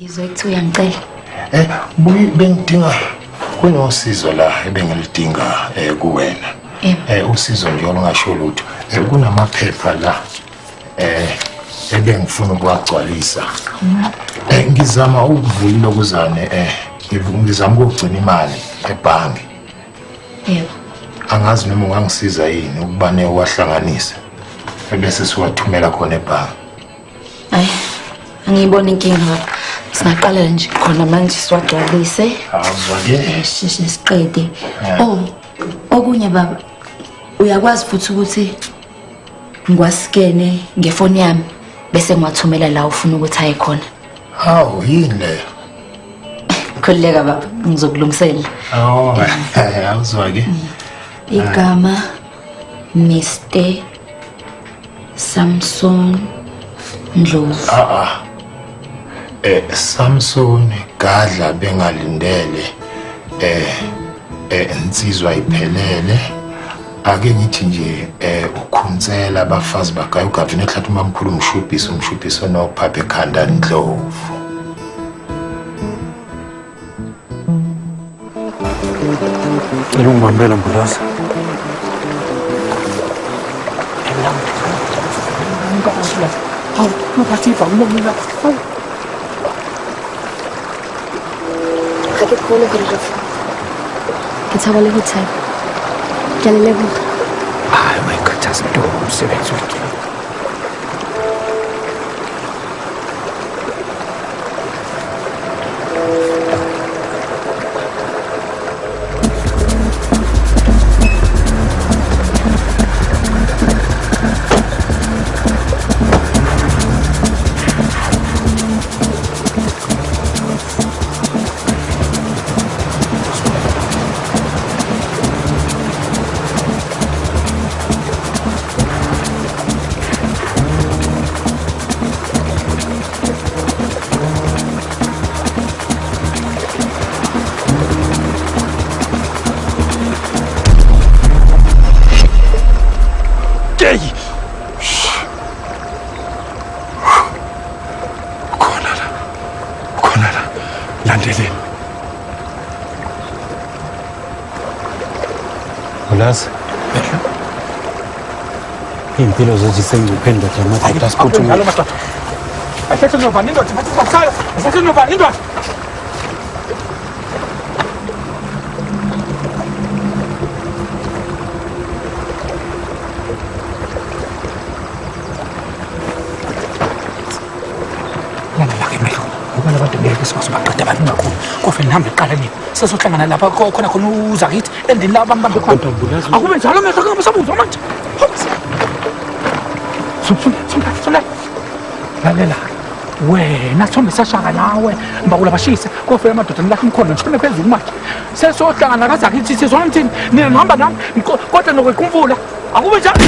Ngizwe ukuthi uyangicela. Buyi bengidinga kunosizo la ebengilidinga kuwena. Usizo nje olungasho lutho. Kunamaphepha la ebengifuna ukuwagcwalisa. Ngizama ukuvula lokuzane ngizama ukugcina imali ebhangi. Yebo. Angazi noma ungangisiza yini ukubane uwahlanganise bese siwathumela khona ebhangi. Hayi, angiyibona inkinga. Singaqala nje khona manje siwagcwalise. Awuzwake. Sheshe siqede. Okunye baba, uyakwazi futhi ukuthi ngiwaskene ngefoni yami bese ngiwathumela la ufuna ukuthi aye khona. Hawu yini le? Khuleka baba, ngizokulungisela. Awuzwake. Igama Mr. Samson Ndlovu. Samson Gadla bengalindele insizwa iphelele ake ngithi nje ukhunzela abafazi bagayi ugavini ehlathi umamkhulu umshubhiso nophapha ekhanda Ndlovu. Ngibambela mbulaza. Kake khona Ndlovu. Ngithaba le hotel. Ngiyaleleka. Hayi mayikhathaza into umsebenzi wakhe. Mulaza. Impilo zethu sengiphendla nje Asiphuthi ngalo madoda. Asethe novana indoda bathi bakhaya. Asethe novana indoda. Ubona abantu ngeke siwasibaqede abantu ngakhona. Kofeni hambe iqala nini. Sesohlangana lapha khona uzakithi endini la bambambe khona. Akube njalo mehlo kungasabuzo manje. Sula. Lalela. Wena thombe sashaka nawe mbakula bashise kofeni amadoda nilakhe imkhondo ngishone phezulu manje. Sesohlangana kazakithi sizona mthini nina nihamba nami kodwa nokwequmvula. Akube njalo.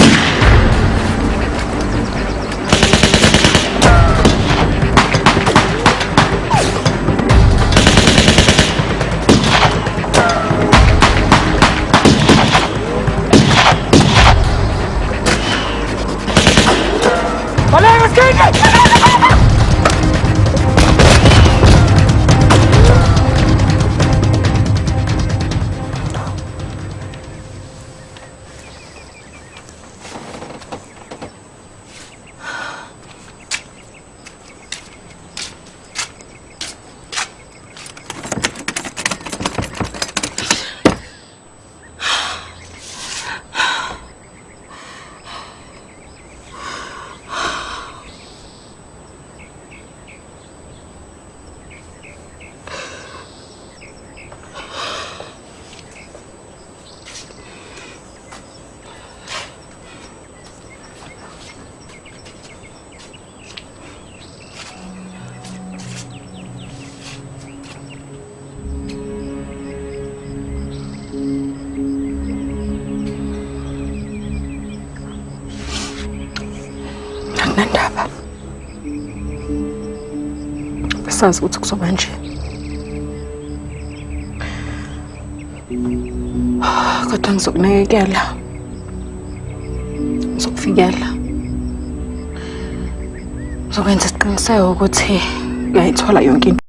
Nandaba. Besazi ukuthi kuzoba nje. Kodwa ngizokunakekela. Ngizokuvikela. Uzokwenza isiqiniseko ukuthi uyayithola yonke into.